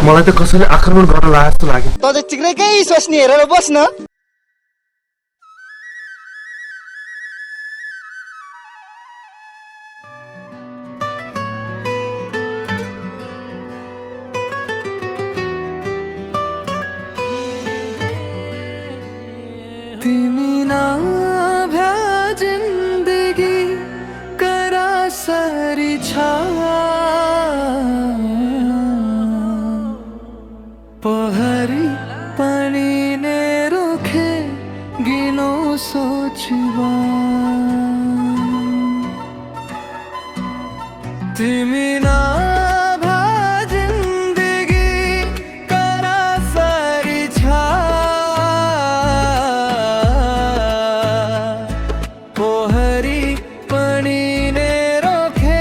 मलाई त कसैले आक्रमण गर्न लाग्यो जस्तो लाग्यो। त चाहिँ चिक्रेकै सोच्ने हेरेर बस्न। तिमी नभ्या जिन्दगी करासरी छ पहरी पनि ने रोखे गिनो सोचबा तिमी नभ्या जिन्दगी करासरी छ पोहरी पनि ने रोखे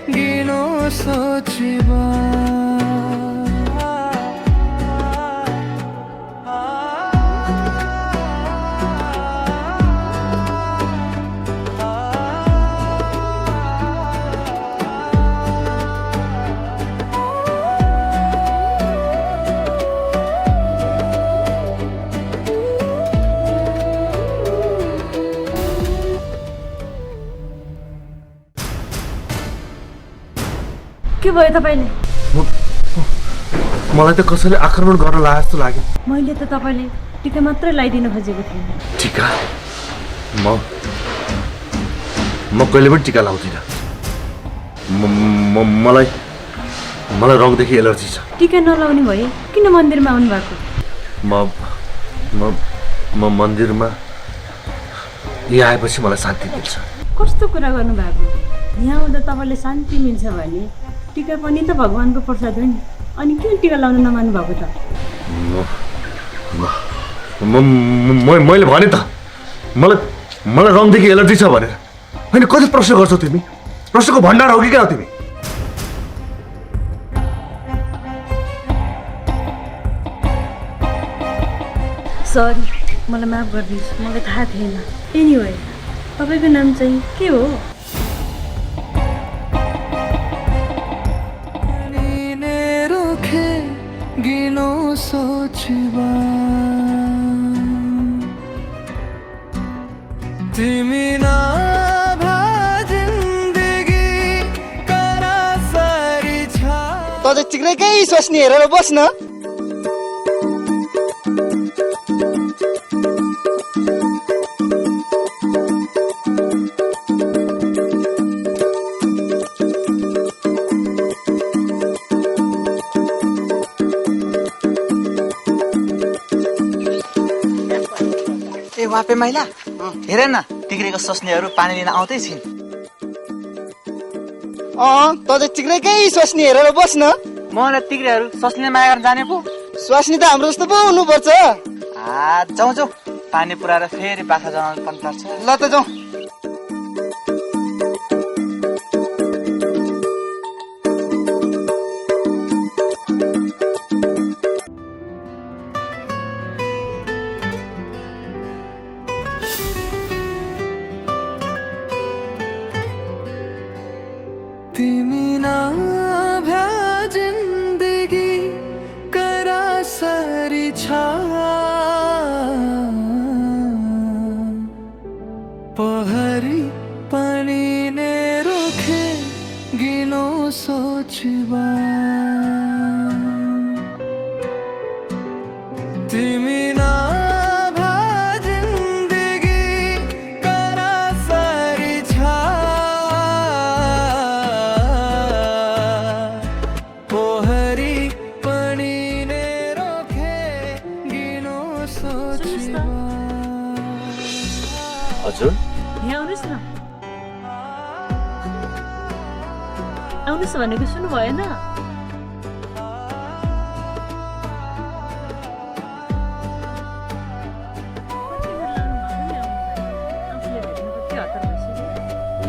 गिनो सोचबा के भयो तपाईले? मलाई त कसैले आक्रमण गर्न लाग्यो जस्तो लाग्यो। मैले त तपाईले टीका मात्रै लगाइदिनु खोजेको थिएँ। टीका? म कहिले पनि टीका लाउँदिन। मलाई रङदेखि एलर्जी छ। टीका नलाउने भए किन मन्दिरमा आउनु भएको? म मन्दिरमा यहाँ आएपछि मलाई शान्ति मिल्छ। कस्तो कुरा गर्नु भएको? यहाँ आउँदा तपाईले शान्ति मिल्छ भने टीका पनि त भगवानको प्रसाद हो नि। अनि किन टीका लाउन नमान्नु भएको त? मैले भने त मलाई रङदेखि एलर्जी छ भनेर। होइन, कति प्रश्न गर्छौ तिमी? प्रश्नको भण्डार हो कि क्या तिमी? सरी, मलाई माफ गरिदिनुहोस्, मलाई थाहा थिएन। एनीवे, तपाईँको नाम चाहिँ के हो? गिनो सोचबा तिमी नभ्या जिन्दगी करासरी छ त चाहिँ चिक्रेकै सोच्ने हेरेर बस्न। ए वापे माइला हेर न, टिक्रेको सोच्नेहरू पानी लिन आउँदै छिन्। त चाहिँ चिक्रेकै सोच्ने हेरेर बस्न। मलाई टिक्रेहरू सोच्ने माया गर्न जाने पो। स्वास्नी त हाम्रो जस्तो पो हुनुपर्छ। जाउँ जाउँ, पानी पुऱ्याएर फेरि बाख्रा जनाउनु पनि पर्छ। ल त जाउँ। तिमी नभ्या जिन्दगी करासरी छ पहरी पनि ने रोखे गिनो सोचबा तिमी नभ्या जिन्दगी करासरी छ पोहरी पनि ने रोखे गिनो सोचबा। हजुर, यहाँ आउनुहोस् न। आउनुहोस् भनेको सुन्नु भएन?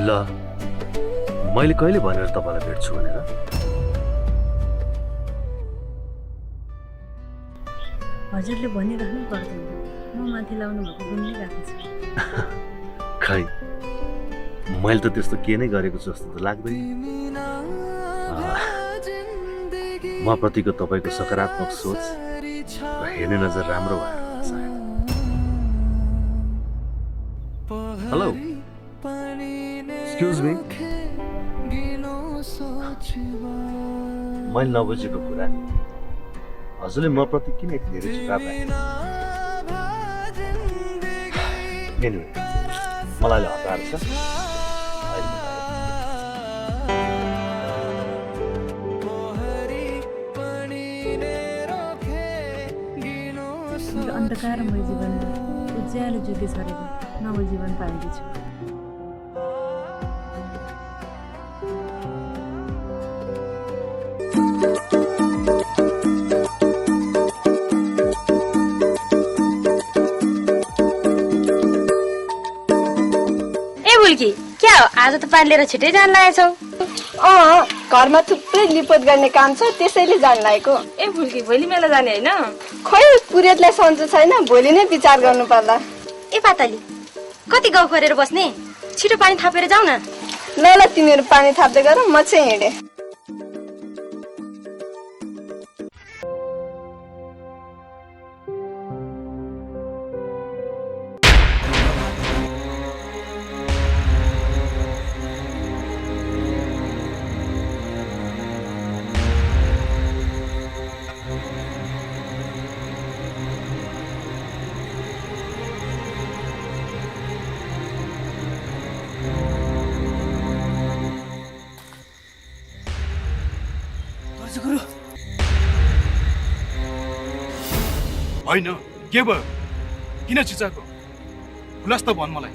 ल, मैले कहिले भनेर तपाईँलाई भेट्छु भनेर? हजुरले भनिराख्नु पर्दैन, म माथि लाउनु भएको गुन्ने गएको छ। खै, मैले त त्यस्तो के नै गरेको जस्तो त लाग्दैन। म प्रतिको तपाईँको सकारात्मक सोच र हेर्ने नजर राम्रो भएर होला सायद। हेलो, एक्सक्युज मी, मैले नबुझेको कुरा हजुरले म प्रति किन यति धेरै झुकाव राख्नु? Anyway, मलाई अहिले हतार छ। अन्धकारमय जीवनमा उज्यालो ज्योति छरेको नव जीवन पाएकी छु। क्या हो आज त पानी लिएर छिटै जान लागेछौ? घरमा थुप्रै लिपोत गर्ने काम छ त्यसैले जान लागेको। ए भुल्की भोलि मेला जाने होइन? खोइ पुरेतलाई सन्चो छैन, भोलि नै विचार गर्नु पर्ला। ए पातली कति गाउँ गरेर बस्ने? छिटो पानी थापेर जाऊ न। ल ल तिमीहरू पानी थाप्दै गर, म चाहिँ हिँडे। होइन के भयो? किन चिचाको? खुलास त भन मलाई।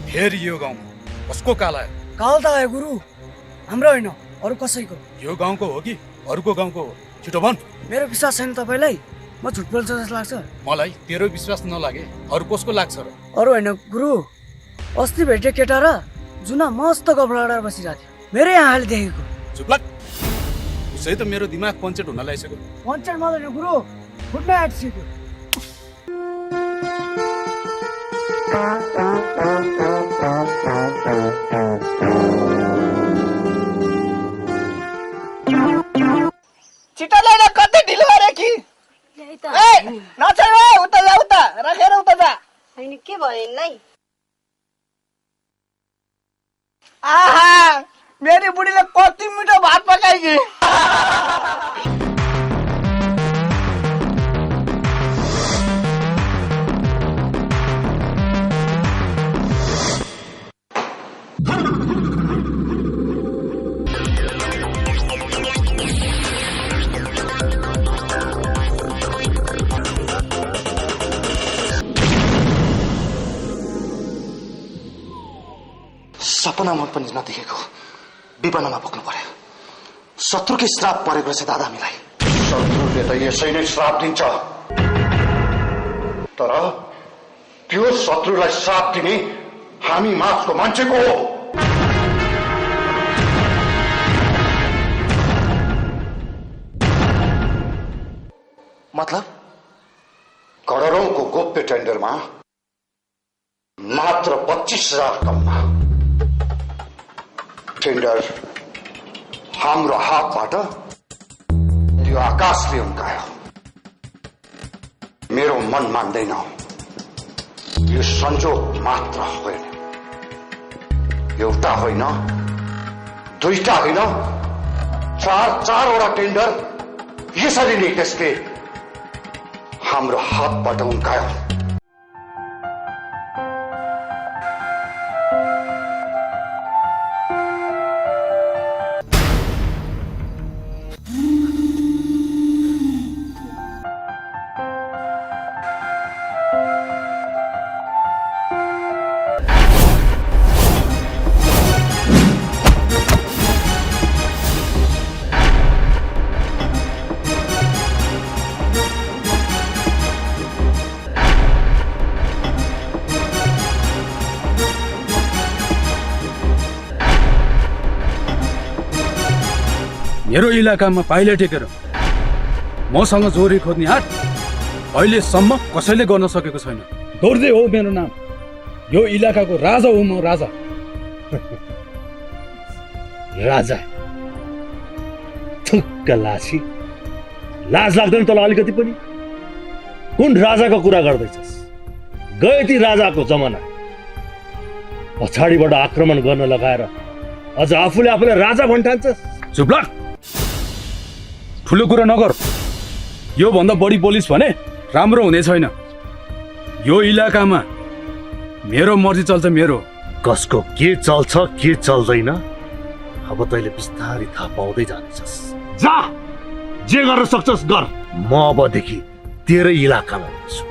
फेरि यो गाउँ कसको काल आयो? काल त आयो गुरु, हाम्रो होइन अरू कसैको। यो गाउँको हो कि अरूको गाउँको हो? छिटो भन। मेरो विश्वास छैन तपाईँलाई, म झुट बोल्छु जस्तो लाग्छ। मलाई तेरो विश्वास नलागे अरू कसको लाग्छ र? अरू होइन गुरु, अस्ति भेटे केटा र जुना मस्त कपडा लगाएर बसिरहेको थियो, मेरै आँखाले देखेको। चुप्लाक, उसै त मेरो दिमाग पञ्चेट हुन लागिसक्यो। पञ्चर मात्रै गुरु, फुट्न आँटिसक्यो। छिटो ल्याएर कतै ढिलो गरे कि? नचल उता जा, उता राखेर उता जा। होइन के भयो यिनलाई? आहा, मेरी बुढीले कति मिठो भात पकाइकी। सपनामा पनि नदेखेको विपन्नमा पुग्नु पर्यो। शत्रुकै श्राप परेको रहेछ दादा हामीलाई। शत्रुले त यसै नै श्राप दिन्छ, तर त्यो शत्रुलाई श्राप दिने हामी माथको मान्छेको हो। मतलब करोडौंको गोप्य टेन्डरमा मात्र 25,000 कममा टेन्डर हाम्रो हातबाट त्यो आकाशले उम्कायो। मेरो मन मान्दैन, यो संजोग मात्र होइन, एउटा होइन, दुईटा होइन, चारवटा टेन्डर यसरी नै त्यसले हाम्रो हातबाट उम्कायो। मेरो इलाकामा पाइला टेकेर मसँग जोरी खोज्ने हात अहिलेसम्म कसैले गर्न सकेको छैन। दोर्जे हो मेरो नाम, यो इलाकाको राजा हो म, राजा। राजा थुक्क लाछी लाज लाग्दैन तँलाई अलिकति पनि कुन राजाको कुरा गर्दैछस् गए ती राजाको जमाना पछाडिबाट आक्रमण गर्न लगाएर अझ आफूले आफूलाई राजा भन्ठान्छस् चुप लाग ठुलो कुरा नगर यो भन्दा बढी बोलिस् भने राम्रो हुने छैन यो इलाकामा मेरो मर्जी चल्छ मेरो कसको के चल्छ के चल्दैन अब तैँले बिस्तारै थाहा पाउँदै जानेछस् जा जे गर्न सक्छस् गर म अबदेखि तेरै इलाकामा हुन्छु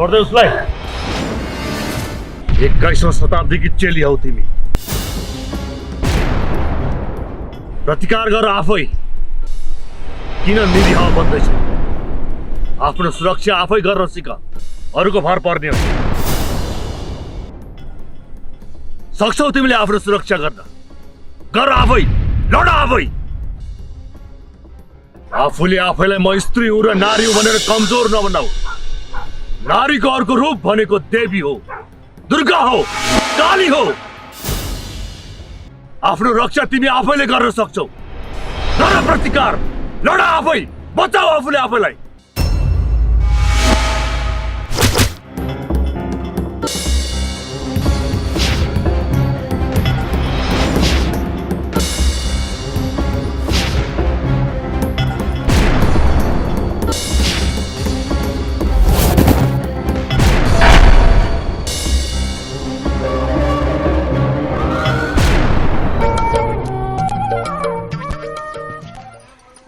छोड्दै उसलाई 21औं शताब्दीकी चेली हौ तिमी प्रतिकार गर आफै किन निरीह बन्दैछ आफ्नो सुरक्षा आफै गर्न सिक अरूको भर पर्ने हो सक्छौ तिमीले आफ्नो सुरक्षा गर्न गर आफै लड आफै आफूले आफैलाई म स्त्री हुँ र नारी हुँ भनेर कमजोर नबनाऊ नारीको अर्को रूप भनेको देवी हो दुर्गा हो काली हो आफ्नो रक्षा तिमी आफैले गर्न सक्छौ गर प्रतिकार लड आफै बचाऊ आफूले आफैलाई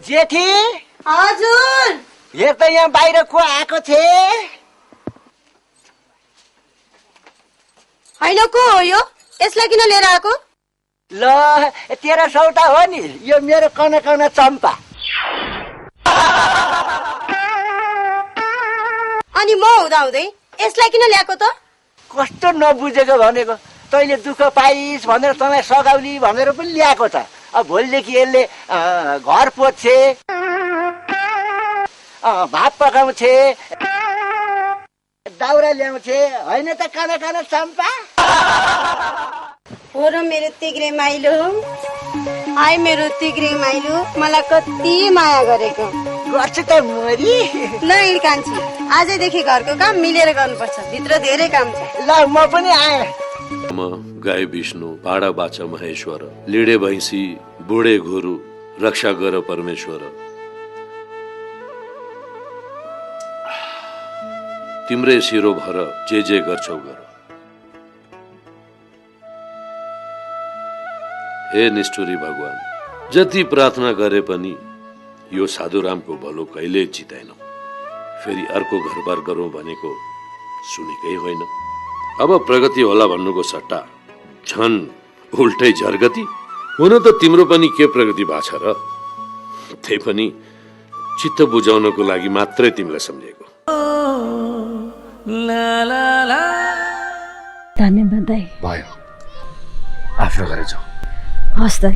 जेठी हजुर हेर त यहाँ बाहिर को आएको छे होइन को हो यो यसलाई किन लिएर आएको ल 1300 हो नि यो मेरो कन कन चम्पा अनि म हुँदाहुँदै यसलाई किन ल्याएको त कस्तो नबुझेको भनेको तैँले दुःख पाइस् भनेर तँलाई सघाउली भनेर पनि ल्याएको छ अब भोलिदेखि यसले घर पोछे भात पकाउँछे दाउरा ल्याउँछे होइन त काना काना चम्पा हो र मेरो तिग्रे माइलो आइ मेरो तिग्रे माइलो मलाई कति माया गरेको गर्छु त मोरी ल कान्छी आजैदेखि घरको काम मिलेर गर्नुपर्छ भित्र धेरै काम छ ल म पनि आएँ गाई विष्णु पाडा बाचा महेश्वर लिडे भैंसी बुढे घोरु रक्षा गर परमेश्वर तिम्रै शिरो भर जे गर्छौ गर हे निष्ठुरी भगवान जति प्रार्थना गरे पनि यो साधुरामको भलो कहिले चिताएनौ फेरि अर्को घरबार गरौँ भनेको सुनेकै होइन अब प्रगति होला भन्नुको सट्टा झन् उल्टै झर्गति हुन त तिम्रो पनि के प्रगति भएको छ र त्यही पनि चित्त बुझाउनको लागि मात्रै तिमीलाई सम्झेको धन्यवाद दाइ भयो आफ्नो गरेर जाऊ हस् दाइ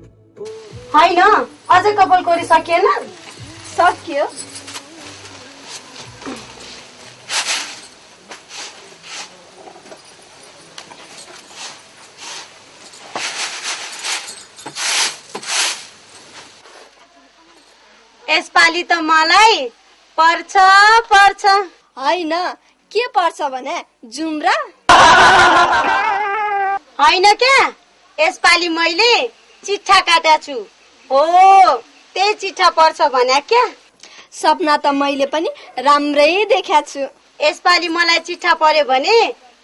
होइन अझै कपाल कोरी सकिएन? सक्यो। यसपालि त मलाई पर्छ होइन के पर्छ भने जुम्रा। होइन क्या, यसपालि मैले चिट्ठा काटेको छु। हो त्यही चिट्ठा पर्छ भने क्या। सपना त मैले पनि राम्रै देखाएको छु। यसपालि मलाई चिट्ठा पर्यो भने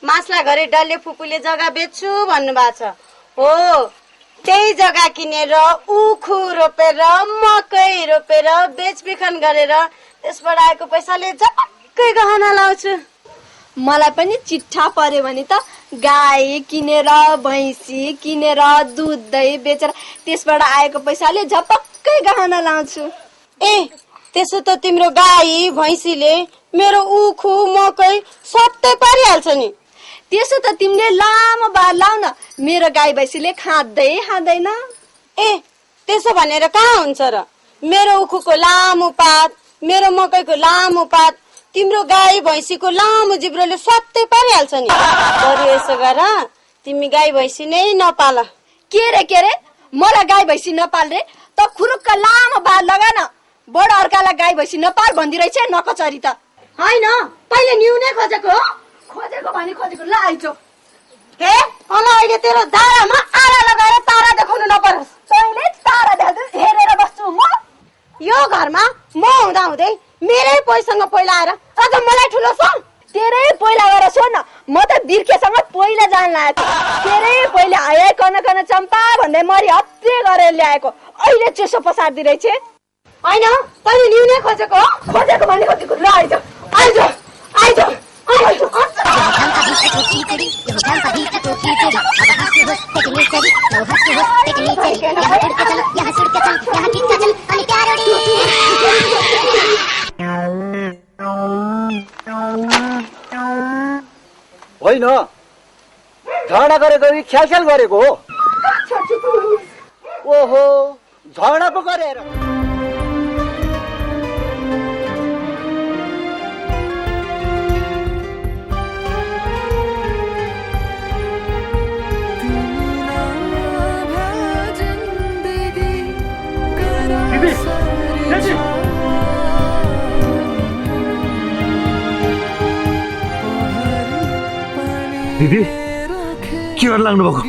मासला घरे डल्ले फुपूले जग्गा बेच्छु भन्नुभएको छ। हो त्यही जग्गा किनेर उखु रोपेर मकै रोपेर बेचबिखन गरेर त्यसबाट आएको पैसाले झपक्कै गहना लाउँछु। मलाई पनि चिट्ठा पर्यो भने त गाई किनेर भैँसी किनेर दुध दही बेचेर त्यसबाट आएको पैसाले झपक्कै गहना लाउँछु। ए त्यसो त तिम्रो गाई भैँसीले मेरो उखु मकै सबै पारिहाल्छ नि। त्यसो त तिमीले लामो बार लाउन, मेरो गाई भैँसीले खाँदैन। ए त्यसो भनेर कहाँ हुन्छ र? मेरो उखुको लामो पात, मेरो मकैको लामो पात, तिम्रो गाई भैँसीको लामो जिब्रोले सबै पारिहाल्छ नि। बरु यसो गर तिमी गाई भैँसी नै नपाल। के रे मलाई गाई भैँसी नपाल रे? त खुरुक्क लामो बार लगा न। बडो अर्कालाई गाई भैँसी नपाल भन्दिरहेछ नकचरी त। होइन पहिले न्युनै खोजेको हो। खोजेको ल आइजो। हे मलाई अहिले तेरो दारामा आरा लगाएर तारा देखाउनु नपरोस्। तैँले तारा देखाउँदै हेरेर बस्छु म? यो घरमा म हुँदै मेरै पैसँग पहिला आएर अझ मलाई ठुलो छ। तेरै पहिला गएर सोध न, म त बिर्खेसँग पहिला जान लागेको थिएँ। तेरै पहिला आए कन चम्पा भन्दै मरि हप्ते गरेर ल्याएको, अहिले चेसो पसार्दिरहेछ। होइन तैँले न्युनै खोजेको हो। खोजेको ल आइजो। होइन झगडा गरेको कि ख्याल गरेको हो? ओहो झगडा पो गरेर। दिदी के गर्न लाग्नु भएको?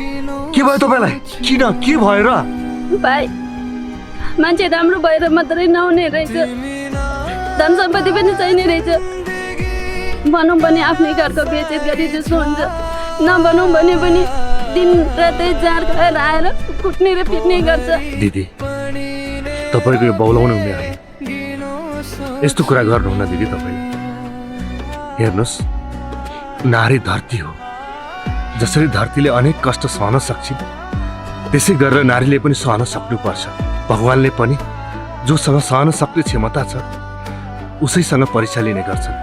के भयो तपाईँलाई? किन के भयो र? भाइ मान्छे राम्रो भएर मात्रै नहुने रहेछ, धन सम्पत्ति पनि चाहिने रहेछ। भनौँ भने आफ्नै घरको बेचेत गरी जस्तो हुन्छ, नभनौँ भने पनि दिन रातै जाँड खाएर आएर कुट्ने र पिट्ने गर्छ। दिदी तपाईँको यो बौलाउने उमेर होइन, यस्तो कुरा गर्नुहुन्न दिदी। तपाईँले हेर्नुहोस्, नारी धरती हो। जसरी धरतीले अनेक कष्ट सहन सक्छिन् त्यसै गरेर नारीले पनि सहन सक्नुपर्छ। भगवानले पनि जोसँग सहन सक्ने क्षमता छ उसैसँग परीक्षा लिने गर्छन्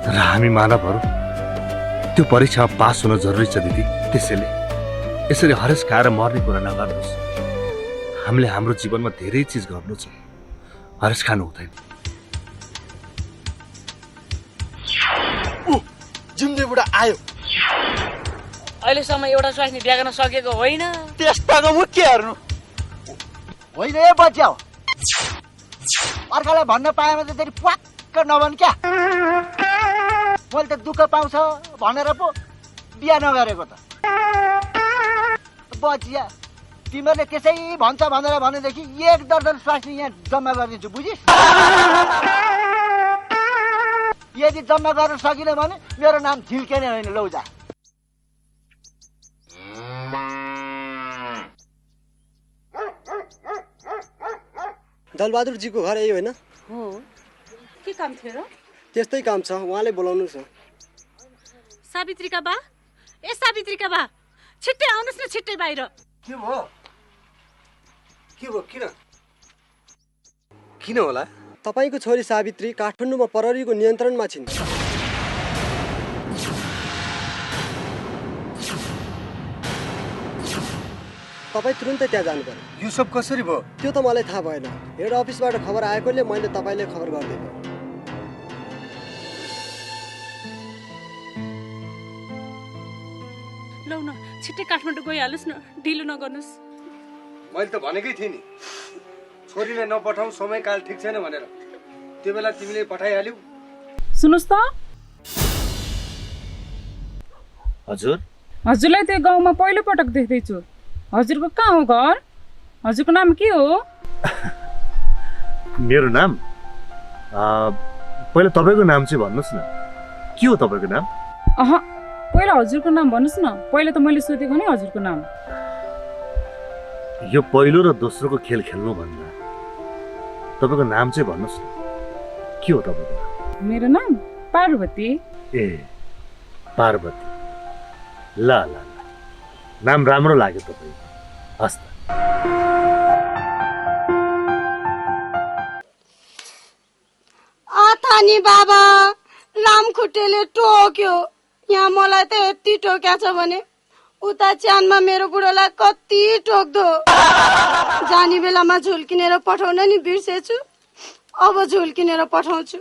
र हामी मानवहरू त्यो परीक्षामा पास हुन जरुरी छ दिदी। त्यसैले यसरी हरेस खाएर मर्ने कुरा नगर्नुहोस्। हामीले हाम्रो जीवनमा धेरै चिज गर्नु छ, हरेस खानु हुँदैन। जुम्दे बुढा आयो। अहिलेसम्म एउटा स्वास्नी बिहा गर्न सकेको होइन। त्यस्ताको मुख्य हेर्नु होइन। ए बच्याउ, अर्कालाई भन्न पाएमा त फेरि प्वाक्क नभन क्या। मैले त दुःख पाउँछ भनेर पो बिहा नगरेको त। बचिया तिमीहरूले त्यसै भन्छ भनेदेखि 1 दर्जन स्वास्नी यहाँ जम्मा गरिदिन्छु, बुझिस्? यदि जम्मा गर्न सकिन भने मेरो नाम झिल्केने होइन। लौजा दलबहादुरजीको घर यही होइन? हो, के काम थियो र? त्यस्तै काम छ, उहाँले बोलाउनु छ। सावित्रीका बा, ए सावित्रीका बा, छिट्टै आउनुहोस् न, छिट्टै बाहिर। के भयो? किन होला? तपाईँको छोरी सावित्री काठमाडौँमा प्रहरीको नियन्त्रणमा छिन्। तपाईँ तुरुन्तै त्यहाँ जानु पर्यो। यो सब कसरी भयो? त्यो त मलाई थाहा भएन। हेड अफिसबाट खबर आएकोले मैले तपाईँलाई खबर गरिदिएको। लौ न छिट्टै काठमाडौँ गइहाल्नुहोस् न, ढिलो नगर्नुहोस्। मैले त भनेकै थिएँ नि छोरीलाई नपठाउँ, समयकाल ठिक छैन भनेर। त्यो बेला तिमीले पठाइहाल्यौ। सुन्नुहोस् त, हजुर हजुरलाई त्यो गाउँमा पहिलो पटक देख्दैछु। हजुरको कहाँ हो घर? हजुरको नाम के हो? मेरो नाम पहिला तपाईँको नाम चाहिँ भन्नुहोस् न, के हो तपाईँको नाम? अह, पहिला हजुरको नाम भन्नुहोस् न। पहिला त मैले सोधेको नि हजुरको नाम। यो पहिलो र दोस्रोको खेल खेल्नुभन्दा तपाईँको नाम चाहिँ भन्नुहोस् न, के हो तपाईँको नाम? मेरो नाम पार्वती। ए पार्वती, ल ल ल, नाम राम्रो लाग्यो तपाईँ। हस् त। अथानी बाबा लामखुट्टेले टोक्यो। यहाँ मलाई त यति टोक्या छ भने उता च्यानमा मेरो बुढोलाई कति टोक्दो। जाने बेलामा झुल किनेर पठाउन नि बिर्सेछु, अब झुल किनेर पठाउँछु।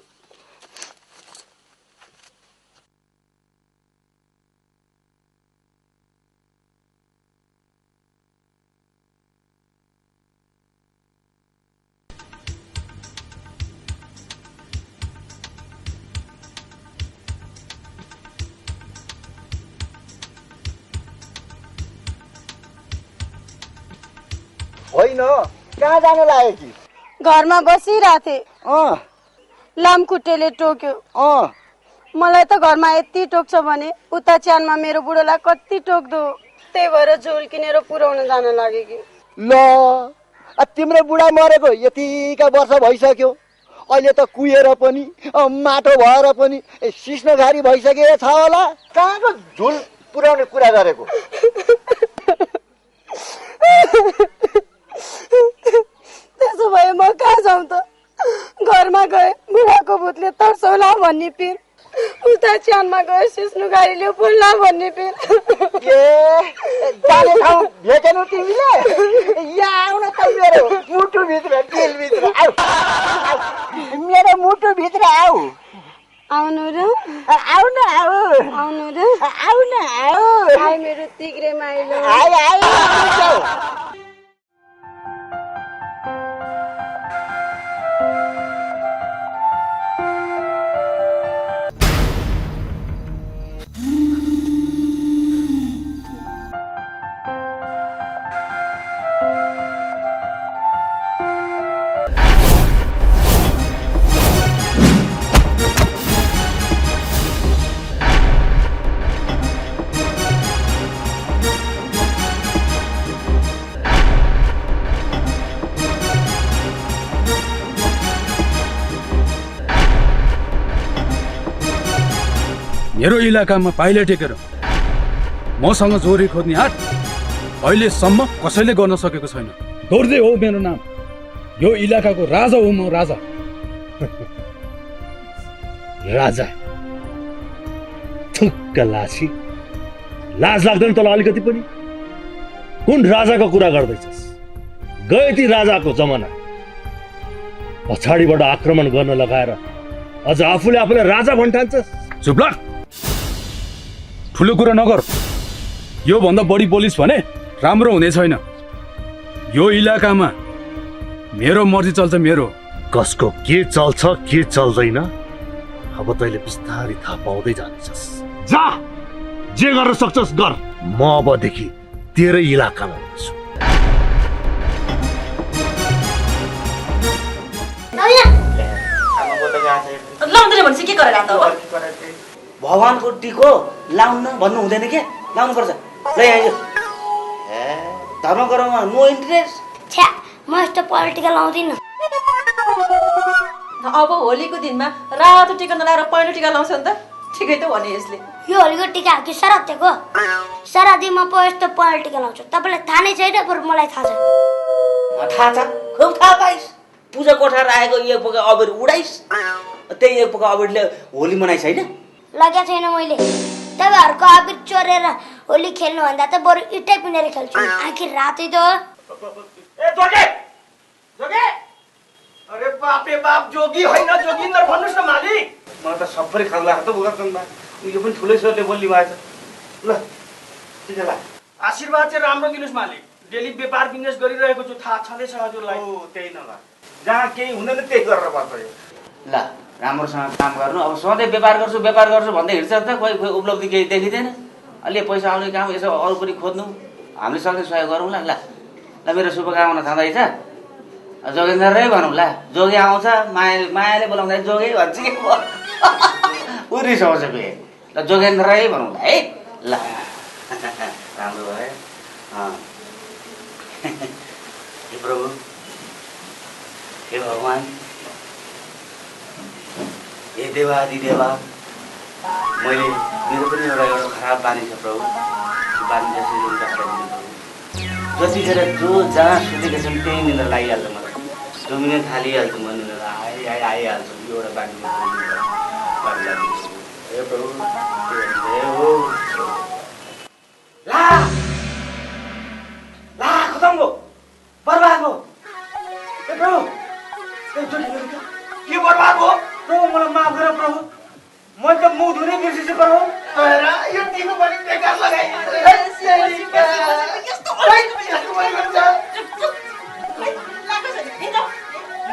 होइन, कहाँ जानु लाग्यो कि? घरमा बसिरहेको थिएँ, लामखुट्टेले टोक्यो। मलाई त घरमा यति टोक्छ भने उता च्यानमा मेरो बुढोलाई कति टोक्दो। त्यही भएर झोल किनेर पुर्याउन जान लाग्यो कि। ल, तिम्रो बुढा मरेको यतिका वर्ष भइसक्यो, अहिले त कुहेर पनि माटो भएर पनि सिस्नोघारी भइसकेको छ होला। कहाँको झुल पुर्याउने कुरा गरेको? त्यसो भए म कहाँ जाउँ त? घरमा गए बुढाको भूतले तर्सौला भन्ने पिर, उता च्यानमा गए सिस्नु गाडीले बोल्ला भन्ने पिर। जाने ठाउँ भेटेनौ तिमीले? यहाँ आउन त मेरो मुटुभित्र, दिलभित्र आऊ, मेरो मुटुभित्र आऊ। आउनु र? आऊ न, आऊ। आउनु र? आऊ न, आऊ। आइ मेरो तिग्रे माइलो। आइ आइ। मेरो इलाकामा पाइला टेकेर मसँग जोरी खोज्ने हात अहिलेसम्म कसैले गर्न सकेको छैन। दोर्जे हो मेरो नाम। यो इलाकाको राजा हो म, राजा। राजा? थुक्क लासी, लाज लाग्दैन तँलाई अलिकति पनि? कुन राजाको कुरा गर्दैछस्? गए ती राजाको जमाना। पछाडिबाट आक्रमण गर्न लगाएर अझ आफूले आफूलाई राजा भन्ठान्छस्? चुप लाग, ठुलो कुरा नगर। यो भन्दा बढी बोलिस् भने राम्रो हुने छैन। यो इलाकामा मेरो मर्जी चल्छ। मेरो कसको के चल्छ के चल्दैन अब तैँले बिस्तारै थाहा पाउँदै जानेछस्। जा, जे गर्न सक्छस् गर। म अबदेखि तेरै इलाकामा हुनेछु। भनेपछि के गरेर त? भगवानको टिको लाउन भन्नु हुँदैन के? लाउनु पर्छ। ल यहाँ धर्म गरौँमा नो इन्ट्रेस्ट। छ्या, म यस्तो पोलिटिकल लाउँदिनँ। अब होलीको दिनमा रातो टिका नलाएर पहेँलो टिका लाउँछ नि त? ठिकै त भने यसले। यो होलीको टिका हो कि सरातेको? सरातीमा पो यस्तो पोलिटिकल लाउँछ। तपाईँलाई थाहा नै छैन, बरु मलाई थाहा छ। थाहा छ? खुब थाहा पाइस्। पूजा कोठार आएको एक पक्का अबेर उडाइस्, त्यही एक पक्का अबेरले होली मनाइ छैन? लगेको छैन मैले। तपाईँहरूको आबिर चोरेर होली खेल्नुभन्दा त बरु इट्टै पिनेर खेल्छु आखिर रातै त ए जोगे जोगे अरे बाप रे बाप जोगी होइन जोगिन्दर भन्नुस् न मालिक म त सबै खाल्ला त बुगासँग यो पनि ठुलै सरले बोल्नु भएछ ल ठिक छ ल आशीर्वाद चाहिँ राम्रो दिनुहोस् मालिक डेली व्यापार बिजनेस गरिरहेको छु थाहा छँदैछ हजुरलाई त्यही नभए जहाँ केही हुँदैन त्यही गरेर बस्छ ल राम्रोसँग काम गर्नु अब सधैँ व्यापार गर्छु भन्दै हिँड्छ त खोइ खोइ उपलब्धि केही देखिँदैन अलि पैसा आउने काम यसो अरू पनि खोज्नु हामीले सक्ने सहयोग गरौँ ल ल मेरो शुभकामना छँदैछ जोगेन्द्रै भनौँ ल जोगी आउँछ मायाले बोलाउँदा जोगे भन्छ कि उरी आउँछ बे ल जोगेन्द्रै भनौँ ल है ल राम्रो भयो हे प्रभु हे भगवान् हे देवादिदेवा मैले मेरो पनि एउटा खराब बानी छ प्रभु त्यो बानी जसरी हटाइदिनु प्रभु जतिखेर जो जहाँ सुतेका छन् त्यही निन्द्रा लागिहाल्छ मलाई जमिन थालिहाल्छु म निन्द्रा आइहाल्छु यो एउटा बानी हे प्रभु ला ला खतम हो बर्बाद हो ए प्रभु के बर्बाद हो प्रभु मलाई माफ गर प्रभु मैले त मुख धुनै बिर्सेछु प्रभु यो तिम्रो पनि बेकार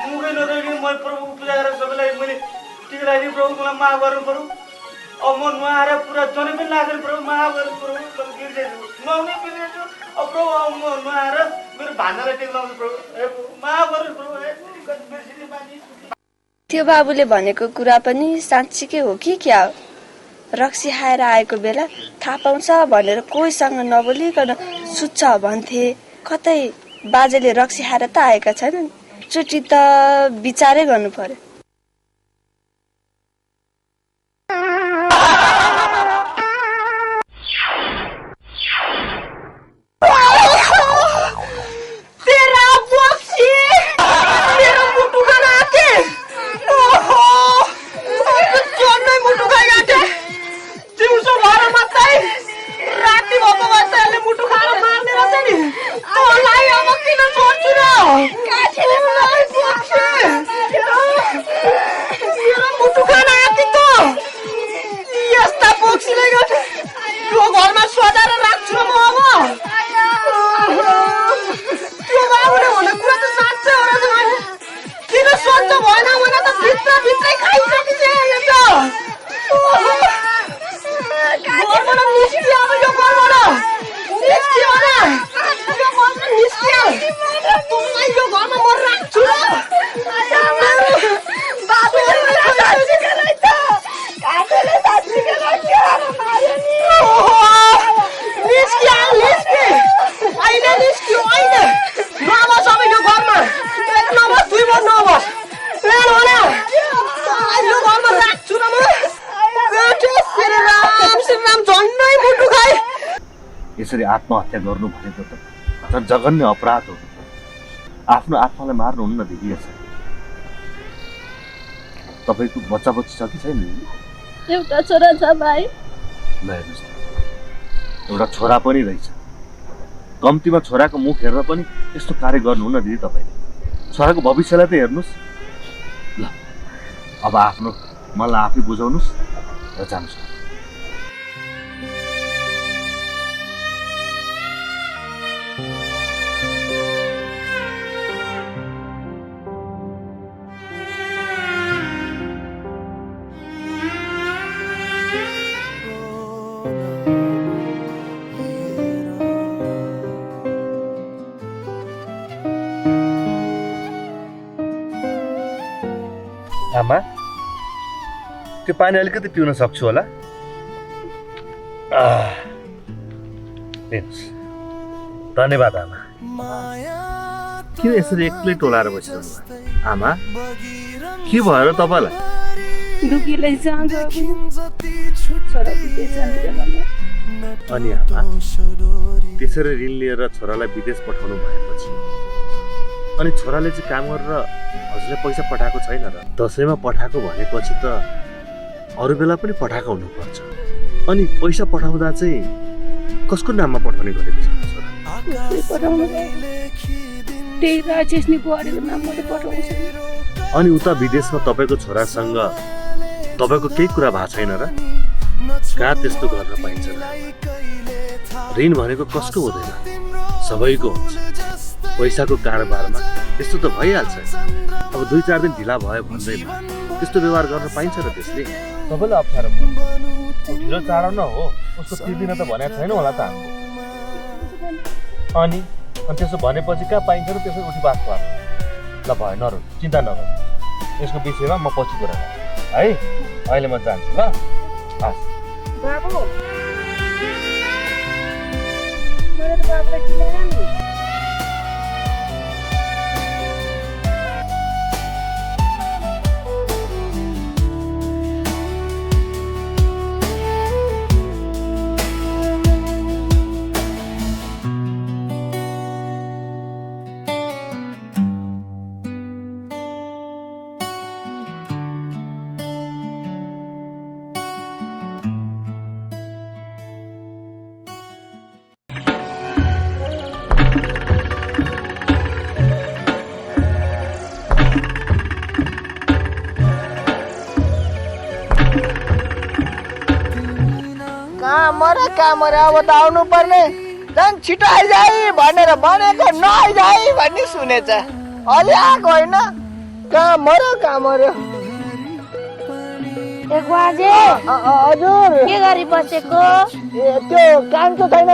मुखै नधुने मैले प्रभुको पूजा गरेर सबैलाई मैले टिका लगाइदिएँ प्रभु मलाई माफ गर्नु पऱ्यो अब म नुहाएर पुरा जनै पनि लाग्दैन प्रभु माफ गर्नु प्रभु बिर्सेछु नुहाउनै बिर्सेछु अब प्रभु अब म नुहाएर मेरो भान्जालाई टिका लाउँछु प्रभु माफ गर्नु प्रभु बिर्सिने बानी त्यो बाबुले भनेको कुरा पनि साँच्चीकै हो कि क्या हो रक्सी खाएर आएको बेला थाहा पाउँछ भनेर कोहीसँग नबोलिकन सुत्छ भन्थे कतै बाजेले रक्सी खाएर त आएका छैनन् चुटी त विचारै गर्नु पर्यो यसरी आत्महत्या गर्नु भनेको त झन् जघन्य अपराध हो आफ्नो आत्मालाई मार्नुहुन्न दिदीएछ तपाईँको बच्चा बच्ची छ कि छैन एउटा छोरा छ भाइ ल हेर्नुहोस् त एउटा छोरा पनि रहेछ कम्तीमा छोराको मुख हेरेर पनि यस्तो कार्य गर्नुहुन्न दिदी तपाईँले छोराको भविष्यलाई त हेर्नुहोस् ल अब आफ्नो मनलाई आफै बुझाउनुहोस् र जानुहोस् आमा त्यो पानी अलिकति पिउन सक्छु होला धन्यवाद आमा किन यसरी एक्लै टोलाएर बसिरहनु आमा के भएर तपाईँलाई दुखीलाई अनि आमा त्यसरी ऋण लिएर छोरालाई विदेश पठाउनु भएपछि अनि छोराले चाहिँ काम गरेर हजुरले पैसा पठाएको छैन र दसैँमा पठाएको भनेपछि त अरू बेला पनि पठाएको हुनुपर्छ अनि पैसा पठाउँदा चाहिँ कसको नाममा पठाउने गरेको छ छोरा? पठाउनु त्यही राजेश नि बुहारीको नामबाट पठाउँछ। अनि उता विदेशमा तपाईँको छोरासँग तपाईँको केही कुरा भएको छैन र? कहाँ त्यस्तो गर्न पाइन्छ र? ऋण भनेको कसको हुँदैन, सबैको हुन्छ। पैसाको कारोबारमा त्यस्तो त भइहाल्छ। अब 2-4 दिन ढिला भयो भन्दैमा त्यस्तो व्यवहार गर्न पाइन्छ र त्यसले? तपाईँलाई अप्ठ्यारो पर्छ। ढिलो चाँडो न हो, उसको तिर्दिन त भनेको छैन होला त हामीले। अनि त्यसो भनेपछि कहाँ पाइन्छ र? त्यसै उठी बात पार्छ। ल भयो, नरु, चिन्ता नगर। यसको विषयमा म पछि कुरा गर्छु है। अहिले म जान्छु ल। हस् बाबु, मैले त बाबुलाई चिनाएन नि। काम अब त आउनु पर्ने। झन् छिटो आइजाइ भनेर भनेको नआइजाइ भन्ने सुनेछ। अलि आएको होइन। कहाँ मर्यो। हजुर के गरी बसेको? त्यो कान्छो छैन,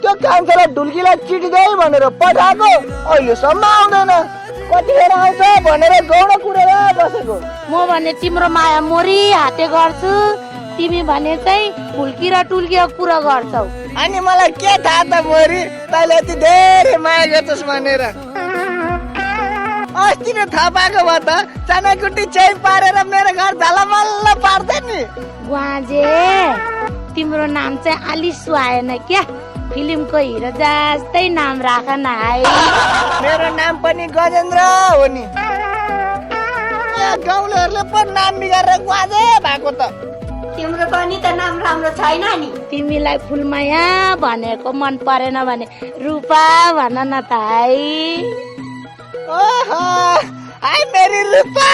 त्यो कान्छोलाई ढुल्कीलाई चिठी दे भनेर पठाएको, अहिलेसम्म आउँदैन। कतिखेर आउँछ भनेर गौडा कुरेर बसेको। म भने तिम्रो माया मोरी हाते गर्छु, तिमी भने चाहिँ फुल्की र टुल्कीको कुरा गर्छौ। अनि मलाई के थाहा त मोरी, तैँले यति धेरै माया गर्छस् भनेर। अस्ति नै थाहा पाएको भए त चानाकुटी चाहिँ पारेर मेरो घर झलमल्ल पार्थे नि। गुवाजे, तिम्रो नाम चाहिँ अलि सुहाएन क्या? फिल्मको हिरो जस्तै नाम राख न है। मेरो नाम पनि गजेन्द्र हो नि। गाउँलेहरूले पनि नाम बिगारेर गुवाजे भएको त। तिम्रो पनि त नाम राम्रो छैन नि। तिमीलाई फुलमाया भनेको मन परेन भने रूपा भन न त है। ओहो, हाय मेरी रूपा।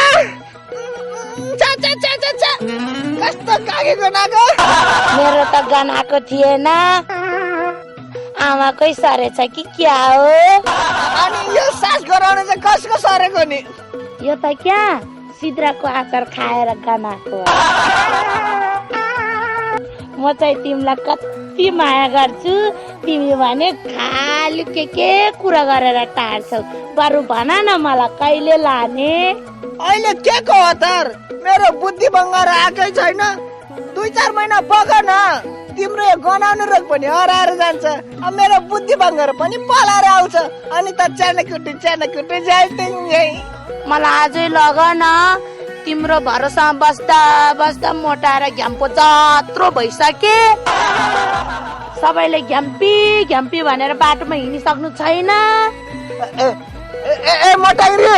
कस्तो कागेको नाको। मेरो त गनाएको थिएन, आमाकै सरेछ कि क्या हो? अनि यो सास गराउने चाहिँ कसको सरेको नि? यो त क्या सिद्राको आचार खाएर गनाएको। म चाहिँ तिमीलाई कति माया गर्छु, तिमी भने खाली के कुरा गरेर टार्छौ। बरु भन न मलाई कहिले लाने? अहिले के को हतार? मेरो बुद्धि बङ्गार आएकै छैन। 2-4 महिना पक न, तिम्रो यो गनाउने रोग पनि हराएर जान्छ। अब मेरो बुद्धि बङ्गार पनि पलाएर आउँछ। अनि त च्यानाकुटी जाइटिङ। मलाई आजै लग न, तिम्रो भरोसा बस्दा मोटाएर घ्याम्पो जत्रो भइसके। सबैले घ्याम्पी भनेर बाटोमा हिँडिसक्नु छैन। ए मोटाइरी,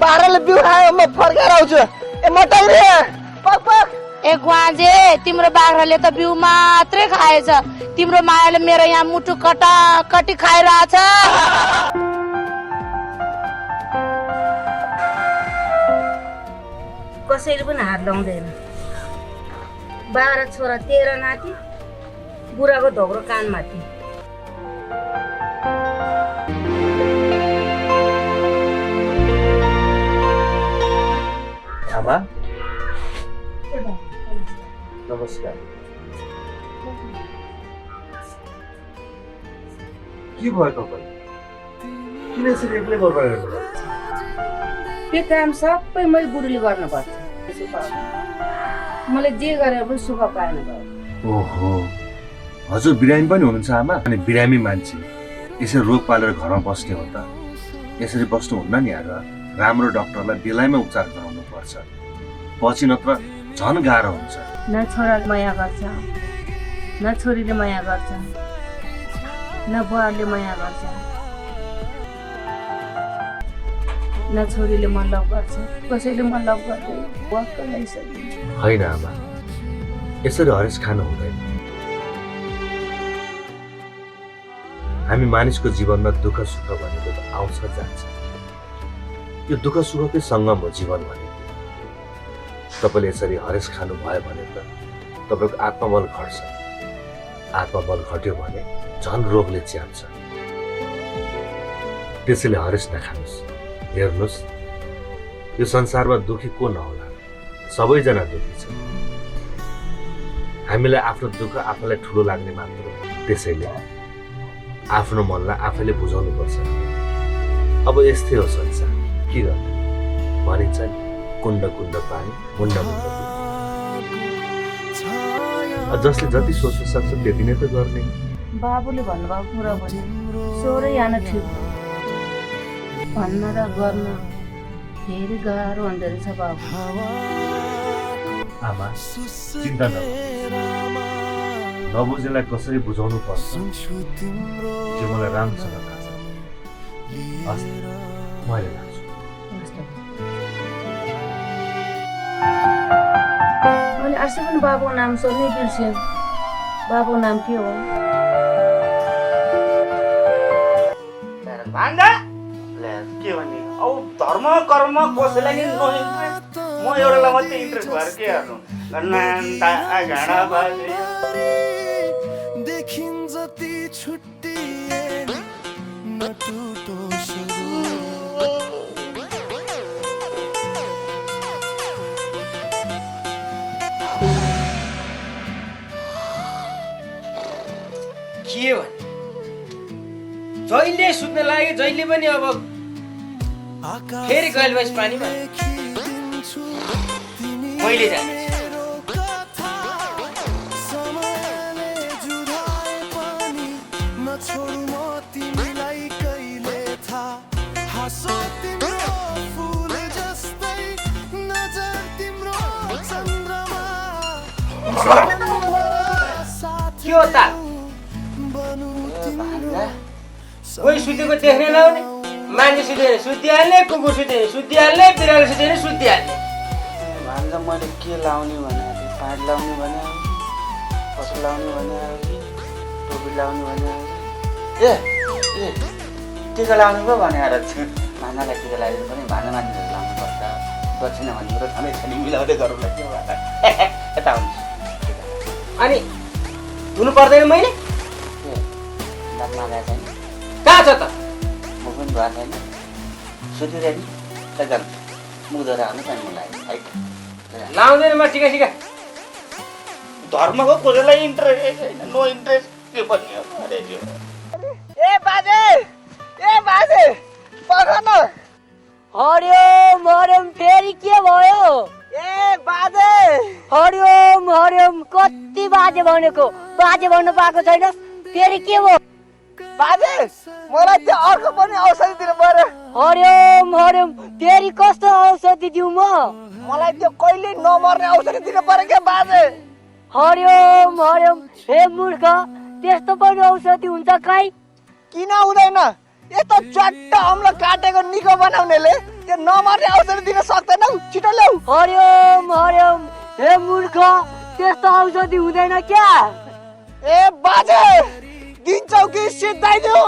बाह्रले बिउ खायो, म फर्केर आउँछु। ए मोटाइरी, ए गुवाजे, तिम्रो बाख्राले त बिउ मात्रै खाएछ, तिम्रो मायाले मेरो यहाँ मुटु कटाकटी खाइरहेछ। कसैले पनि हात लाउँदैन। 12 छोरा 13 नाति, बुढाको धोक्रो कानमाथि। आमा नमस्कार। के भयो तपाईँ? किन यसरी एक्लै गरिरहेको? त्यो काम सबै मैले बुढीले गर्नुपर्छ। मैले जे गरेर पनि सुख पाएन भयो। ओहो, हजुर बिरामी पनि हुनुहुन्छ आमा? अनि बिरामी मान्छे यसरी रोग पालेर घरमा बस्ने हो त? यसरी बस्नुहुन्न नि यार। राम्रो डाक्टरलाई बेलायमा उपचार गराउनु पर्छ, पछि नत्र झन् गाह्रो हुन्छ। न छोराले माया गर्छ, न छोरीले माया गर्छ, न बुहारले माया गर्छ, न छोरीले मन लभ गर्छ, कसैले मन लभ गर्दैन। वाक्क लगाइसक्यो। होइन आमा, यसरी हरेस खानु हुँदैन। हामी मानिसको जीवनमा दुःख सुख भनेको त आउँछ जान्छ। यो दुःख सुखकै सङ्गम हो जीवन भनेको। तपाईँले यसरी हरेस खानु भयो भने त तपाईँको आत्मबल घट्छ। आत्मबल घट्यो भने झन् रोगले च्याप्छ। त्यसैले हरेस नखानुहोस्। हेर्नुहोस्, यो संसारमा दुःखी को नहोला, सबैजना दुःखी छ। हामीलाई आफ्नो दुःख आफूलाई ठुलो लाग्ने मात्र हो। त्यसैले आफ्नो मनलाई आफैले बुझाउनु पर्छ। अब यस्तै हो संसार, के गर्ने? भनिन्छ नि, कुण्ड कुण्ड पानी मुण्ड मुण्ड। जसले जति सोच्न सक्छ त्यति नै त गर्ने। बाबुले भन्नुभएको कुरा भने सोरै आना ठिक हो। भन्न र गर्न धेरै गाह्रो हुँदो रहेछ बाबु। आमा चिन्ता नबुझेलाई कसरी बुझाउनु पर्छ त्यो मलाई राम्रोसँग थाहा छ। हस्, मैले लाग्छु। मैले अर्से पनि बाबुको नाम सोध्नै बिर्सेँ। बाबुको नाम के हो? भान्जा के भन्ने औ धर्म कर्म कसैलाई नि नो इन्ट्रेस्ट। म एउटालाई मात्रै इन्ट्रेस्ट भएर के गर्नु? घाँडा बाजे देखिन्छ ती छुट्टिए न टुटो के भने जहिले सुत्न लाग्यो, जहिले पनि अब फेरि गैल भएस पानीमा मैले जाने। के हो त? कोही सुतेको देख्ने लाउने, मान्छे सुत्यो भने सुतिहाल्ने, कुकुर सुत्यो भने सुतिहाल्ने, बिरालो सुत्यो भने सुतिहाल्ने। भान्जा मैले के लाउने भने पाँच लाउने भने कसो लाउने भने टोपी लाउने भने ए टिका लाउने पो भनेर भान्जालाई टिका लगाइदिनु पनि भान्जा मान्छेहरू लाउनु पर्छ। दक्षिणा भन्ने कुरो छँदै छैन, मिलाउँदै गरौँला के भएर यता हुन्छ। अनि धुनु पर्दैन मैले? दाँतमा गएको छैन, कहाँ छ त? म पनि भएको छैन, सुतिरहेँ नि एकदम मुख धोएर आउनु पनि मलाई लाउँदैन म टिका सिका। धर्मको कसैलाई इन्ट्रेस्ट छैन, नो इन्ट्रेस्ट के भन्ने हो? ए बाजे पख न। हरिओम हरिओम, फेरि के भयो? ए बाजे हरिओम हरिओम, कति बाजे भनेको? बाजे भन्नु पाएको छैन, फेरि के भयो? बाजे मलाई त्यो अर्को पनि औषधि दिनु पर्यो। हरिओम हरिओम, फेरि कस्तो औषधि दिउँ म? मलाई त्यो कहिले नमर्ने औषधि दिनु पर्यो क्या बाजे। हरिओम हरिओम, हे मूर्ख, त्यस्तो पनि औषधि हुन्छ काई? किन हुँदैन? यस्तो चट्ट अम्ल काटेको निको बनाउनेले त्यो नमर्ने औषधि दिन सक्दैनौ? छिटो ल्याऊ। हरिओम हरिओम, हे मूर्ख, त्यस्तो औषधि हुँदैन क्या? ए बाजे दिन्छौ कि सिधाइदिउ?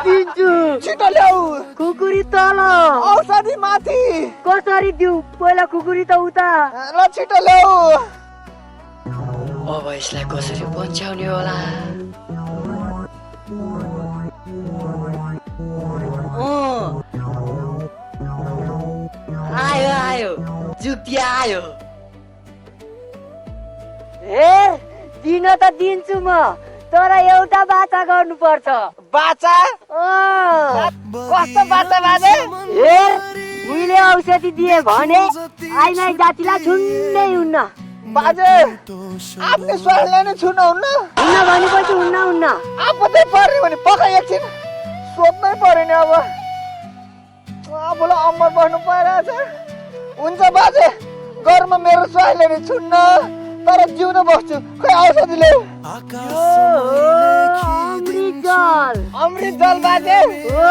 दिन्छु। छिटो ल्याऊ। खुकुरी तल, औषधि माथि। कसरी दिउ? पहिला खुकुरी त उता। ल छिटो ल्याऊ। अब यसलाई कसरी बचाउने होला? आयो आयो, जुक्ति आयो। ए दिन त दिन्छु म, तर एउटा बाचा गर्नुपर्छ। बाचा? कस्तो बाचा बाजे? हेर, मैले औषधि दिए भने आइमाई जातिलाई छुन्नै हुन्न। बाजे आफ्नै स्वास्थ्यलाई नै छुनुहुन्न? हुन्न भनेपछि हुन्न। आपत्ति पर्ने भने पक्का एकछिन सोध्नै पर्यो नि। अब आफूलाई अमर बस्नु परिरहेछ। हुन्छ बाजे, घरमा मेरो स्वास्थ्यले नि छुन्न, तर जिउन बस्छु। खै औषधि ल्याऊ। अमृत जल बाजे हो,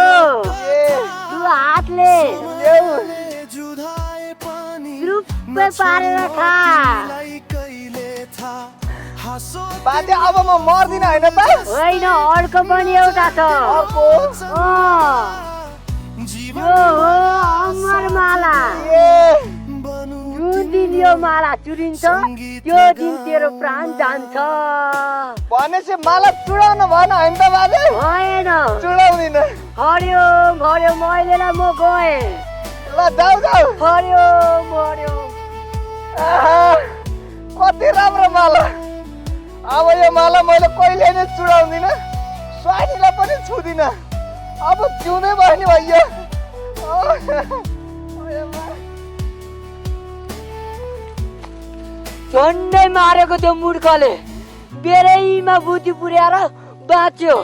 तू हातले रुप्पे पारेर खा। बाजे अब म मर्दिन होइन त होइन अर्को पनि एउटा छ अर्को यो हो अमरमाला जुन दिन यो माला चुरिन्छ त्यो दिन तेरो प्राण जान्छ भनेपछि माला चुडाउन भएन होइन त बाजे भएन चुडाउँदिन हरिओम हरिओम अहिलेलाई म गएँ ल जाऊ जाऊ हरिओम हरिओम कति राम्रो माला अब यो माला मैले कहिले नै चुडाउँदिन स्वानीलाई पनि छुदिन अब जिउँदै भयो नि भैया झन्डै मारेको त्यो मूर्खले बेरैमा बुद्धि पुर्याएर बाँच्यो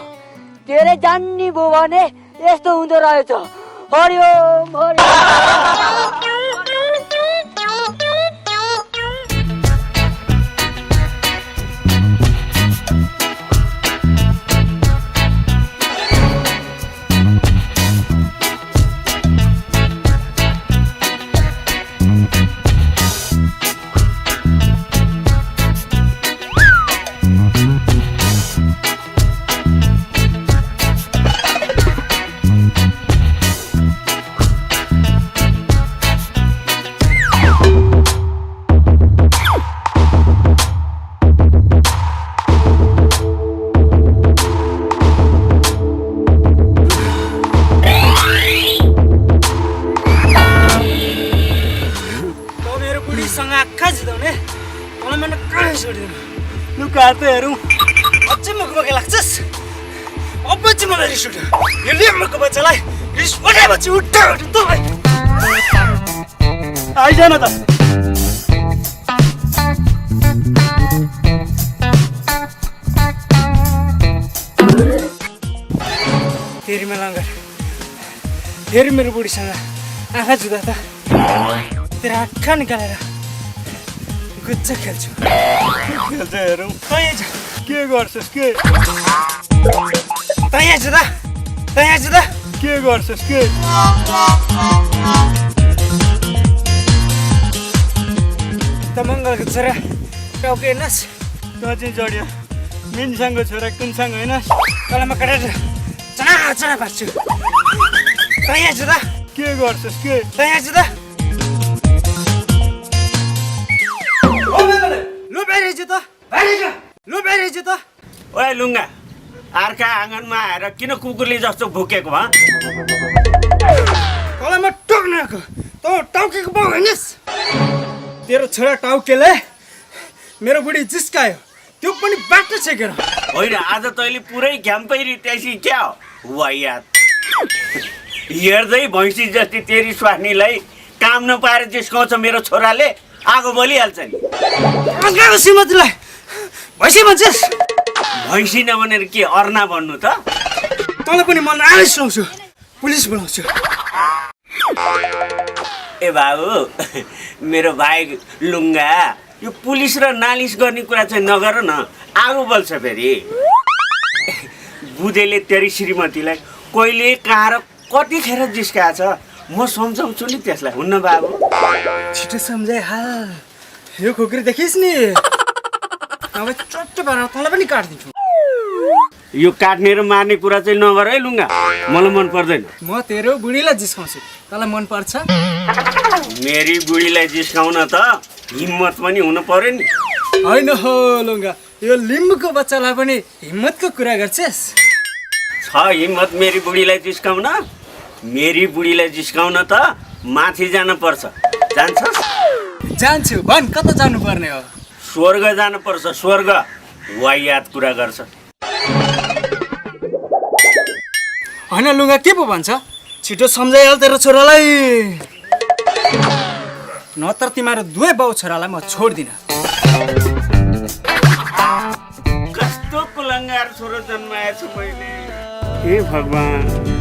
धेरै जान्ने भयो भने यस्तो हुँदो रहेछ हरिओम हरिओम लुकाएर हेरौँ अझै मगमगे लाग्छस् अब चाहिँ मलाई रिस उठ्यो यो लेम्बको बच्चालाई रिस उठाएपछि उठ्यो तपाईँ आइज न त तेरीमा लङ्गर फेरि मेरो बुढीसँग आँखा जुदा त तेरो आँखा निकालेर गुच्चा खेल्छु खेल्छ हेरौँ के गर्छस् के तयाँ जुदा के गर्छस् के त मङ्गलको छोरा टाउको हेर्नुहोस् त चाहिँ जड्यो मिनसाङको छोरा कुनसाङ होइनस् तँलाई म काटेर चना चना पार्छु तयाँ जुदा के गर्छस् के तयाँ जुदा ओए लुङ्गा अर्का आँगनमा आएर किन कुकुरले जस्तो भुकेको भा तँलाई म टोक्न आएको त टाउकेको बाउ हेर्नुहोस् तेरो छोरा टाउकेले मेरो बुढी जिस्कायो त्यो पनि बाटो छेकेर होइन आज तैँले पुरै घ्याम्पै रित्यासी क्या वायात हेर्दै भैँसी जस्तै तेरी स्वास्नीलाई काम नपाएर जिस्काउँछ मेरो छोराले आगो बलिहाल्छ नि श्रीमतीलाई भैँसी भन्छस् भैँसी नभनेर के अर्ना भन्नु त तँलाई पनि म नालिस लाउँछु पुलिस बोलाउँछु ए बाबु मेरो भाइ लुङ्गा यो पुलिस र नालिस गर्ने कुरा चाहिँ नगर न आगो बल्छ फेरि बुधेले तेरी श्रीमतीलाई कहिले कहाँ र कतिखेर जिस्काएछ म सम्झाउँछु नि त्यसलाई हुन्न बाबु छिटो सम्झाइ हाल यो खोक्री देखिस् नि अब चट्ट पारेर तँलाई पनि काटिदिन्छु यो काट्ने र मार्ने कुरा चाहिँ नगर है लुङ्गा मलाई मन पर्दैन म तेरो बुढीलाई जिस्काउँछु तँलाई मन पर्छ मेरी बुढीलाई जिस्काउन त हिम्मत पनि हुनु पर्यो नि होइन हो लुङ्गा यो लिम्बुको बच्चालाई पनि हिम्मतको कुरा गर्छस् छ हिम्मत मेरी बुढीलाई जिस्काउन मेरी बुढीलाई जिस्काउन त माथि जानु पर्छ जान्छस् जान्छु भन कता जानु पर्ने हो स्वर्ग जानु पर्छ स्वर्ग वायात कुरा गर्छ होइन लुगा के पो भन्छ छिटो सम्झाइहाल तेरो छोरालाई नत्र तिमीहरू दुवै बाउ छोरालाई म छोड्दिनँ कस्तो कुलङ्गार छोरो जन्माएछु मैले हे भगवान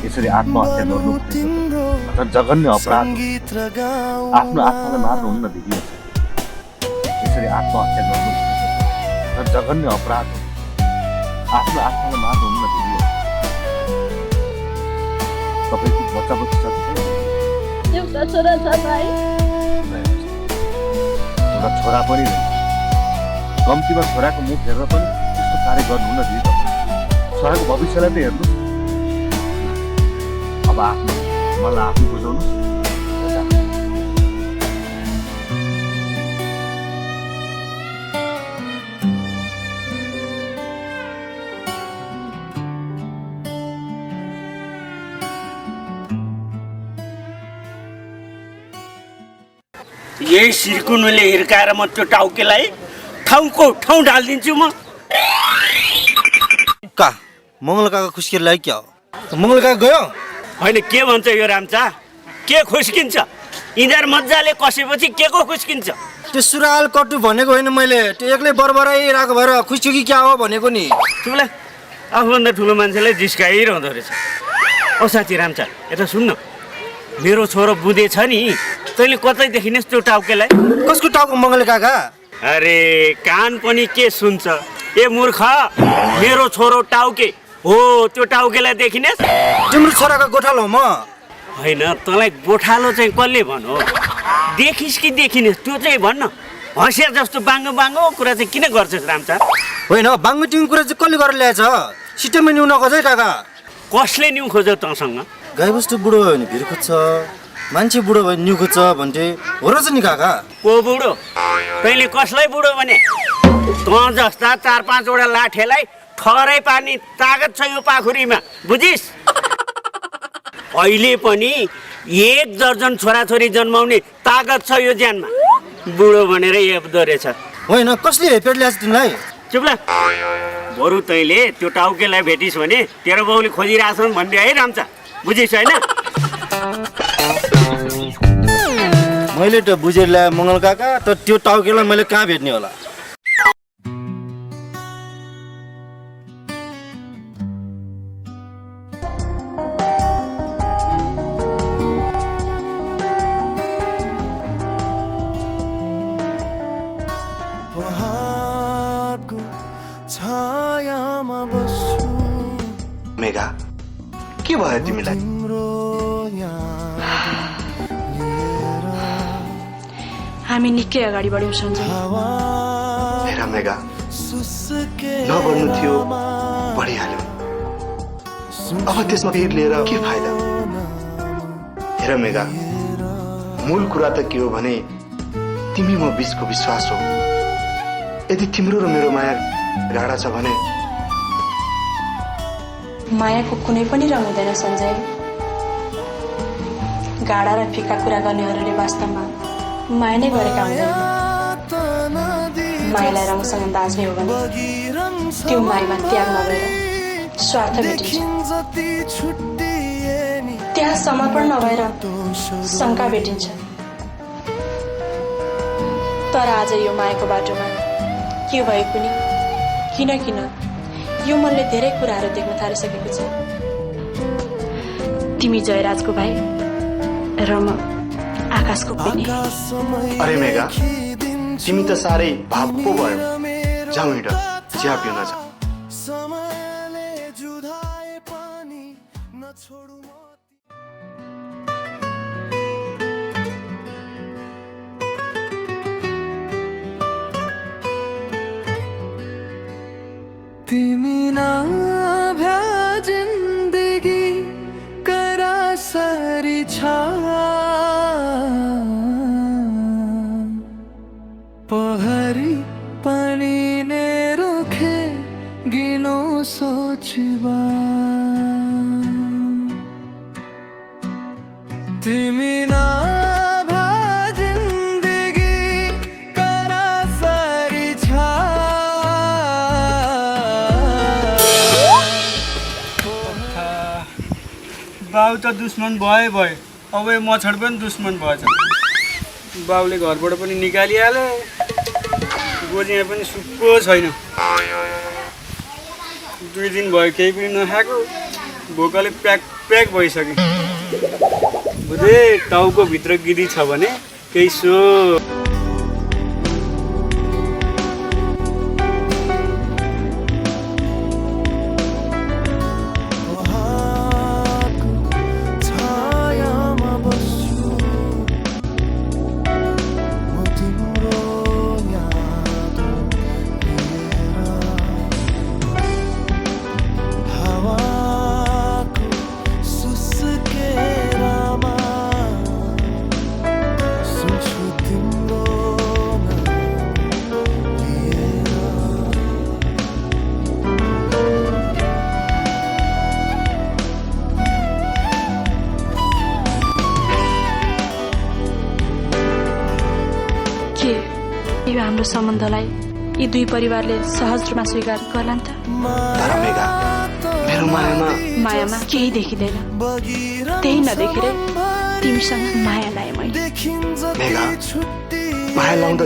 यसरी आत्महत्या गर्नु भनेको जघन्य अपराध हो। आफ्नो आत्मालाई मार्नुहुन्न दिदी। यसरी आत्महत्या गर्नु भनेको जघन्य अपराध हो। आफ्नो आत्मालाई मार्नुहुन्न दिदी। तपाईँको बच्चा बच्ची छ कि एउटा छोरा छ भाइ। एउटा छोरा पनि कम्तीमा छोराको मुख हेरेर पनि त्यस्तो कार्य गर्नुहुन्न दिदी। तपाईँ छोराको भविष्यलाई त हेर्नु। अब आफ्नो मलाई आफू बुझाउनु। यही सिर्कुनुले हिर्काएर म त्यो टाउकेलाई ठाउँको ठाउँ ढालिदिन्छु म। का मङ्गल काका खुस्किएर लाग्यो क्या हो? मङ्गल काका गयो होइन के भन्छ यो रामचा? के खुस्किन्छ? यिनीहरू मजाले कसेपछि के को खुस्किन्छ? त्यो सुराल कट्टु भनेको होइन मैले, त्यो एक्लै बरबराइरहेको भएर खुस्क्यो कि क्या हो भनेको नि। तिमीलाई आफूभन्दा ठुलो मान्छेलाई जिस्काइरहँदो रहेछ। औ साथी रामचा यता सुन्न, मेरो छोरो बुझे छ नि, तैँले कतै देखिनेस् त्यो टाउकेलाई? कसको टाउको मङ्गल काका? अरे कान पनि के सुन्छ? ए मूर्ख, मेरो छोरो टाउके हो, त्यो टाउकेलाई देखिनेस्? तिम्रो छोराको गोठालो हो म। होइन, तँलाई गोठालो चाहिँ कसले भन्यो? देखिस् कि देखिनेस् त्यो चाहिँ भन्न। हँसिया जस्तो बाङ्गो बाङ्गो कुरा चाहिँ किन गर्छस् रामचा? होइन, बाङ्गो टिङ्गो कुरा चाहिँ कसले गरेर ल्याएछ? सिस्टममा न्यु नखोज है काका। कसले न्यु खोज्यो तँसँग? गाईबस्तु बुढो भयो भने भिर खोज्छ, मान्छे बुढो भयो न्यु खोज्छ भन्थे हो र नि काका? को बुढो? तैँले कसलाई बुढो भने? तँ जस्ता 4-5 वटा लाठेलाई ठहरै पार्ने तागत छ यो पाखुरीमा, बुझिस्? अहिले पनि 1 दर्जन छोराछोरी जन्माउने तागत छ यो ज्यानमा। बुढो भनेर हेप्दो रहेछ। होइन, कसले हेपेर ल्याएछ तिमीलाई? चुप्ला, बरु तैँले त्यो टाउकेलाई भेटिस् भने तेरो बाउले खोजिरहेछन् भन्ने है रामचा, बुझिस् होइन? मैले त बुझेर ल्याएँ मङ्गल काका, त त्यो टाउकेलाई मैले कहाँ भेट्ने होला? मेघा, के भयो तिमीलाई? हामी निकै अगाडि बढ्यौँ सञ्जय। हेर मेघा, नबढ्नु थियो, बढिहाल्यो। अब त्यसमा पिर लिएर के फाइदा? हेर मेघा, मूल कुरा त के हो भने तिमी म बिचको विश्वास हो। यदि तिम्रो र मेरो माया गाढा छ भने मायाको कुनै पनि रङ हुँदैन सञ्जय। गाढा र फिका कुरा गर्नेहरूले वास्तवमा माया नै गरेका हुँदैन। मायालाई रङसँग दाज्ने हो भने त्यो मायामा त्याग नभएर स्वार्थ भेटिन्छ। त्यहाँ समर्पण नभएर शङ्का भेटिन्छ। तर आज यो मायाको बाटोमा के भएको नि? किन यो मनले धेरै कुराहरू देख्न थालिसकेको छ। तिमी जयराजको भाइ र म आकाशको पनि। अरे मेघा, तिमी त साह्रै भाव पो भयो। जाउँ हिँड, चिया पिउन जा। तिमी ना भ्या जिन्दगी करा सारी छा पहरी पानी ने रोखे गिनो सोचबा तिमी ना भ्या जिन्दगी करा सारी छा बाउ त दुश्मन भयो, अब यो मच्छर पनि दुश्मन भएछ। बाउले घरबाट पनि निकालिहाल्यो, गोजिया पनि सुक्को छैन। 2 दिन भयो केही पनि नखाएको, भोकले प्याक प्याक भइसक्यो बुझे टाउको भित्र गिरी छ भने केही सो यो हाम्रो सम्बन्धलाई यी दुई परिवारले सहज रूपमा स्वीकार गर्लान् त तर मेघा मेरो मायामा केही देखिँदैन त्यही नदेखेरै तिमीसँग माया लाएँ मैले मेघा माया लाउँदा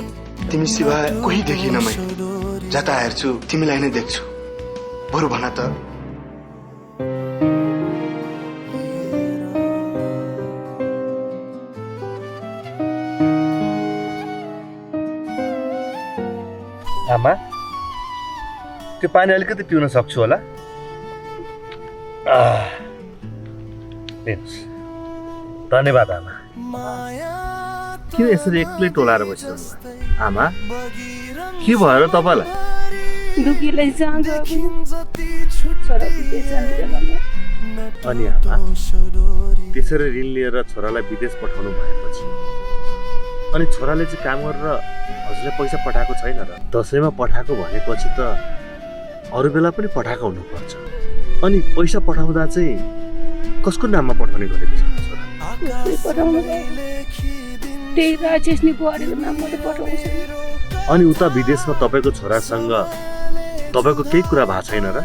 तिमी सिवाय कोही देखिन मैले जता हेर्छु तिमीलाई नै देख्छु बरु भन त आमा त्यो पानी अलिकति पिउन सक्छु होला लिनुहोस् धन्यवाद आमा किन यसरी एक्लै टोलाएर बसिरहनु आमा के भयो र तपाईँलाई दुखीलाई अनि आमा त्यसरी ऋण लिएर छोरालाई विदेश पठाउनु भएपछि अनि छोराले चाहिँ काम गरेर हजुरलाई पैसा पठाएको छैन र दसैँमा पठाएको भनेपछि त अरू बेला पनि पठाएको हुनुपर्छ अनि पैसा पठाउँदा चाहिँ कसको नाममा पठाउने गरेको छ छोरा अनि उता विदेशमा तपाईँको छोरासँग तपाईँको केही कुरा भएको छैन र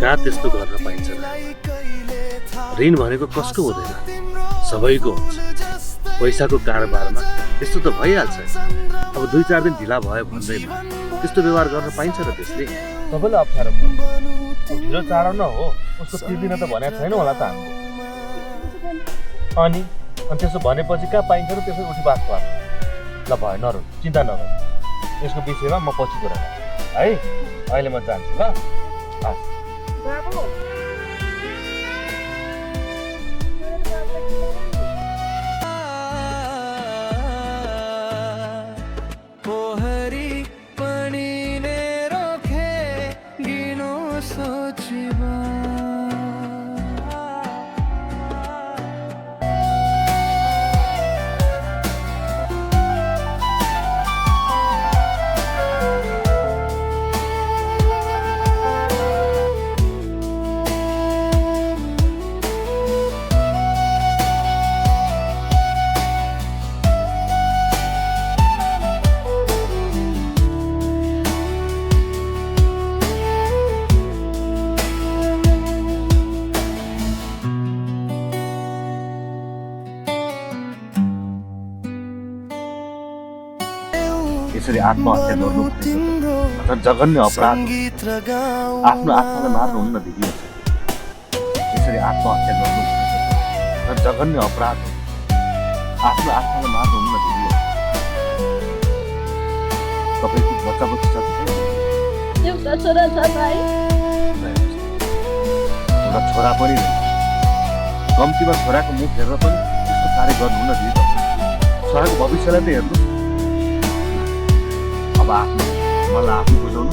कहाँ त्यस्तो गर्न पाइन्छ र ऋण भनेको कसको हुँदैन सबैको हुन्छ पैसाको कारोबारमा त्यस्तो त भइहाल्छ अब 2-4 दिन ढिला भयो भन्दैमा त्यस्तो व्यवहार गर्न पाइन्छ र त्यसले सबैलाई अप्ठ्यारो पर्छ ढिलो चाँडो न हो उसको तिर्दिन त भनेको छैन होला त हामीले अनि त्यसो भनेपछि कहाँ पाइन्छ र त्यसो उठी बात पार्छ ल भयो नरु चिन्ता नगर यसको विषयमा म पछि कुरा है अहिले म जान्छु ल यसरी आत्महत्या गर्नु जघन्य अपराध आफ्नो आत्मालाई मार्नुहुन्न दिदी यसरी आत्महत्या गर्नु जघन्य अपराध आफ्नो आत्मालाई मार्नुहुन्न दिदी तपाईँको बच्चा बच्ची छ एउटा छोरा छ भाइ एउटा छोरा पनि कम्तीमा छोराको मुख हेरेर पनि त्यस्तो कार्य गर्नुहुन्न दिदी छोराको भविष्यलाई त हेर्नु अब आफ्नो मलाई आफू बुझाउनु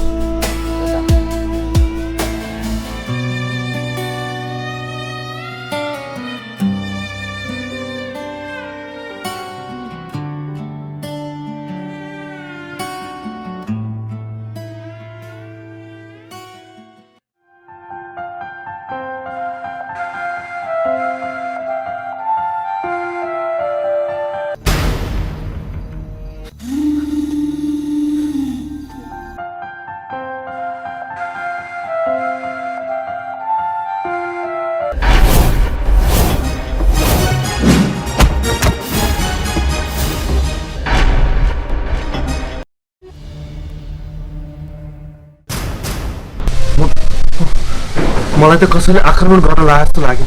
मलाई त कसैले आक्रमण गर्न लाग्यो जस्तो लाग्यो।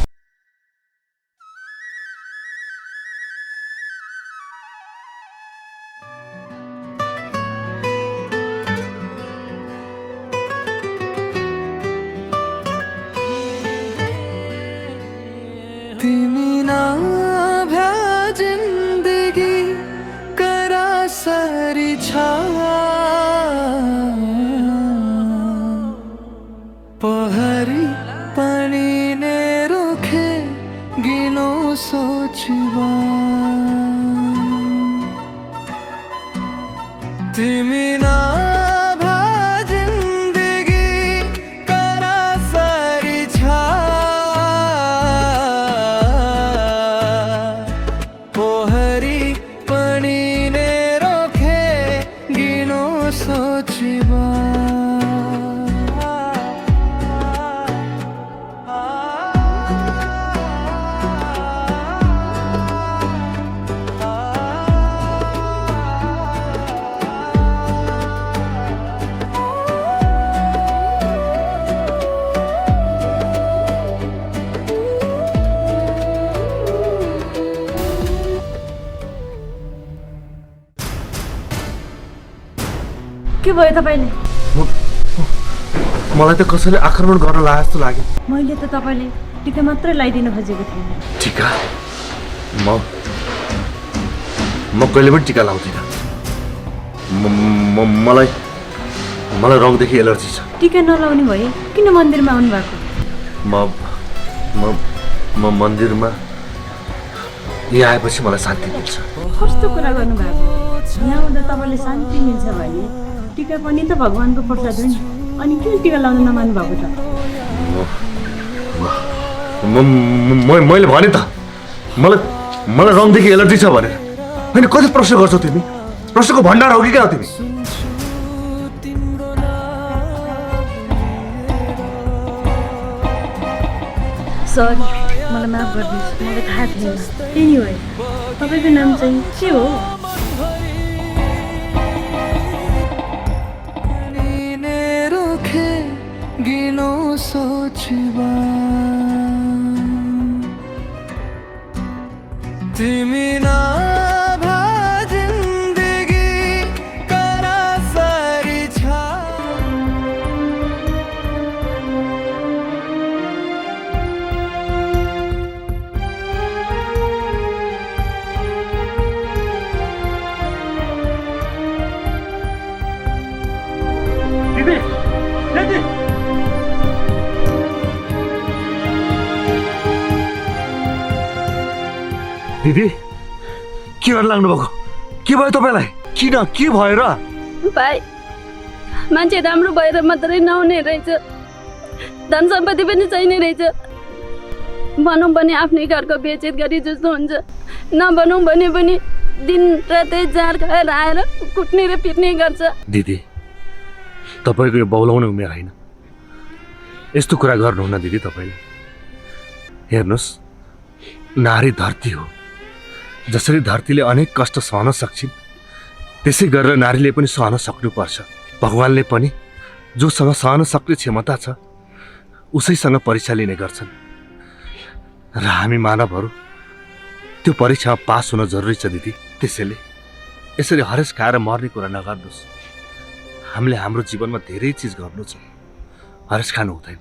तिमी नभ्या जिन्दगी करा सरी छा पहरी पानी ने रोखे गिनो सोचवा तिमी नभ्या जिन्दगी करा सरी छा पोहरी पानी ने रोखे गिनो सोचवा के भयो तपाईँले? मलाई त कसैले आक्रमण गर्न लाग्यो जस्तो लाग्यो। मैले त तपाईँले टिका मात्रै लगाइदिनु खोजेको थिएँ। टिका? म कहिले पनि टिका लाउँदिनँ। मलाई रङदेखि एलर्जी छ। टिका नलाउने भए किन मन्दिरमा आउनु भएको? म मन्दिरमा यहाँ आएपछि मलाई शान्ति मिल्छ। कस्तो कुरा गर्नुभएको? यहाँ आउँदा तपाईँले शान्ति मिल्छ भने टिका पनि त भगवान्को प्रसाद हो नि, अनि किन टिका लाउन नमान्नु भएको त? मैले भने त मलाई रङदेखि एलर्जी छ भनेर। होइन, कति प्रश्न गर्छौ तिमी? प्रश्नको भण्डार हो कि क्या हो तिमी? सरी, मलाई माफ गरिदिनुहोस्, मलाई थाहा थिएन। एनिवे, तपाईँको नाम चाहिँ के हो? गिनो सोचवा तिमी नभ्या जिन्दगी करा सरी छा दिदी, के गर्न लाग्नु भएको? के भयो तपाईँलाई? किन? के भयो र? भाइ, मान्छे राम्रो भएर मात्रै नहुने रहेछ, धन सम्पत्ति पनि चाहिने रहेछ। भनौँ भने आफ्नै घरको बेइज्जत गरी जस्तो हुन्छ, नभनौँ भने पनि दिन रातै जाँड खाएर आएर कुट्ने र पिट्ने गर्छ। दिदी, तपाईँको यो बौलाउने उमेर होइन, यस्तो कुरा गर्नुहुन्न दिदी। तपाईँले हेर्नुहोस्, नारी धरती हो। जसरी धरतीले अनेक कष्ट सहन सक्छिन्, त्यसै गरेर नारीले पनि सहन सक्नुपर्छ। भगवान्ले पनि जोसँग सहन सक्ने क्षमता छ उसैसँग परीक्षा लिने गर्छन्, र हामी मानवहरू त्यो परीक्षामा पास हुन जरुरी छ दिदी। त्यसैले यसरी हरेस खाएर मर्ने कुरा नगर्नुहोस्। हामीले हाम्रो जीवनमा धेरै चिज गर्नु छ, हरेस खानु हुँदैन।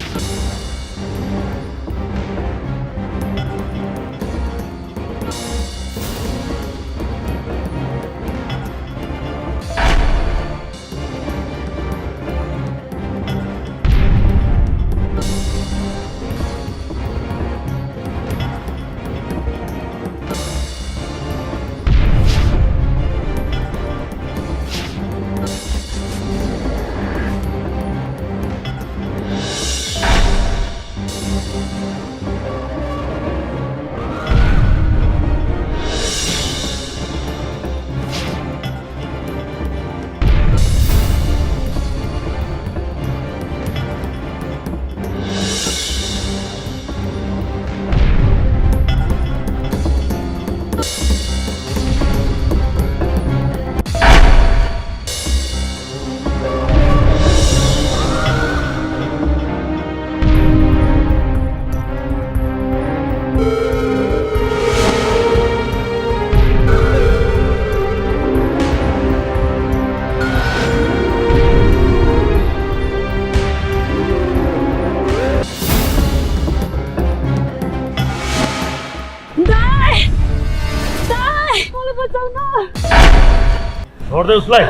गर्दै उसलाई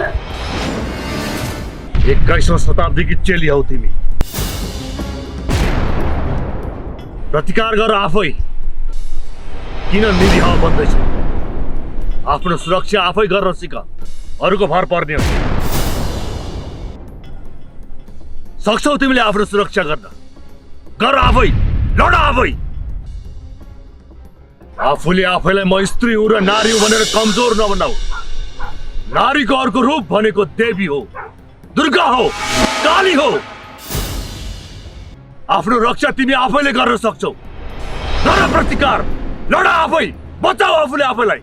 21औं शताब्दीकी चेली हौ तिमी प्रतिकार गर आफै किन निरीह बन्दैछौ आफ्नो सुरक्षा आफै गर्न सिक अरूको भर पर्ने हो सक्छौ तिमीले आफ्नो सुरक्षा गर्न गर आफै लड आफै आफूले आफैलाई म स्त्री हुँ र नारी हुँ भनेर कमजोर नबनाऊ नारीको अर्को रूप भनेको देवी हो दुर्गा हो काली हो आफ्नो रक्षा तिमी आफैले गर्न सक्छौ गर प्रतिकार लड आफै बचाऊ आफूले आफैलाई